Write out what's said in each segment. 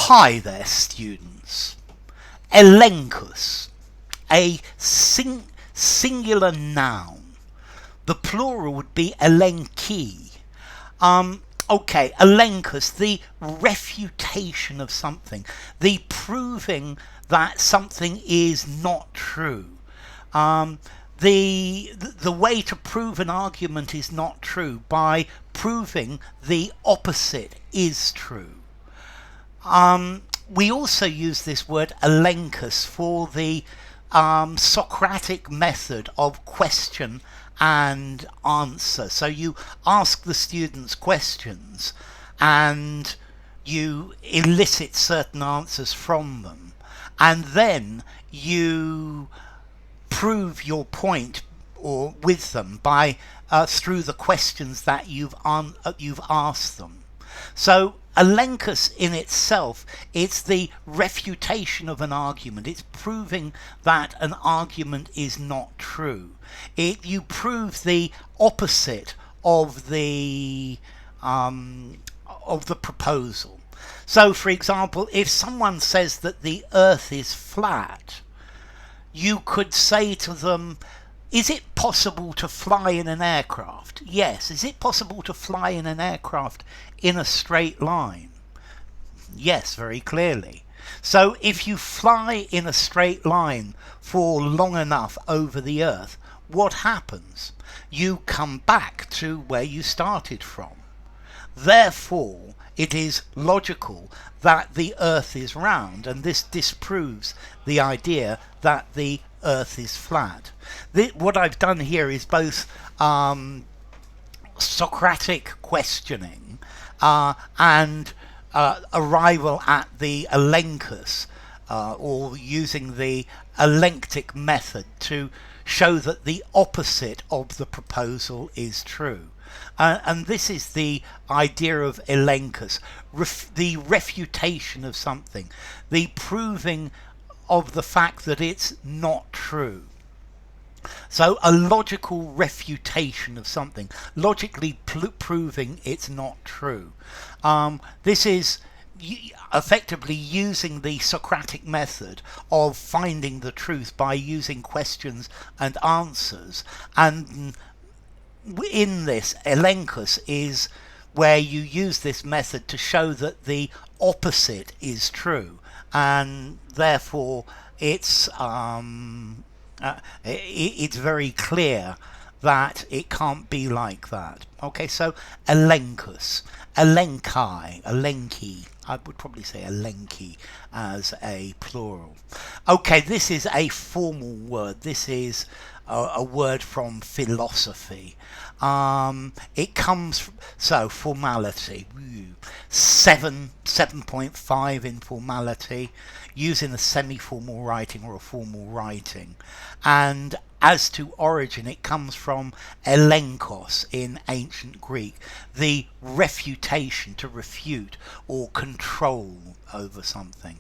Hi there, students. Elenchus, a singular noun. The plural would be Elenchi. Okay, Elenchus, the refutation of something, the proving that something is not true. The way to prove an argument is not true by proving the opposite is true. We also use this word Elenchus for the Socratic method of question and answer. So you ask the students questions and you elicit certain answers from them, and then you prove your point or with them by through the questions that you've asked them. So Elenchus in itself, it's the refutation of an argument. It's proving that an argument is not true. You prove the opposite of the proposal. So, for example, if someone says that the Earth is flat, you could say to them, is it possible to fly in an aircraft? Yes. Is it possible to fly in an aircraft in a straight line? Yes, very clearly. So if you fly in a straight line for long enough over the Earth, what happens? You come back to where you started from. Therefore, it is logical that the Earth is round, and this disproves the idea that the Earth is flat. What I've done here is both Socratic questioning and arrival at the Elenchus, or using the Elenctic method to show that the opposite of the proposal is true. And this is the idea of Elenchus, the refutation of something, the proving of the fact that it's not true. So a logical refutation of something, logically proving it's not true. This is effectively using the Socratic method of finding the truth by using questions and answers. And in this, Elenchus is where you use this method to show that the opposite is true, and therefore it's very clear that it can't be like that. Okay, so Elenchus, Elenchi, I would probably say Elenchi as a plural. Okay, this is a formal word. This is a word from philosophy. It comes from, so formality, 7.5 in formality, using a semi-formal writing or a formal writing. And as to origin, it comes from Elenchos in ancient Greek, the refutation, to refute or control over something.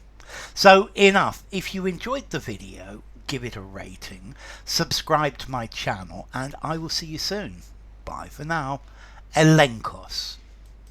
So enough. If you enjoyed the video, give it a rating, subscribe to my channel, and I will see you soon. Bye for now. Elenchos.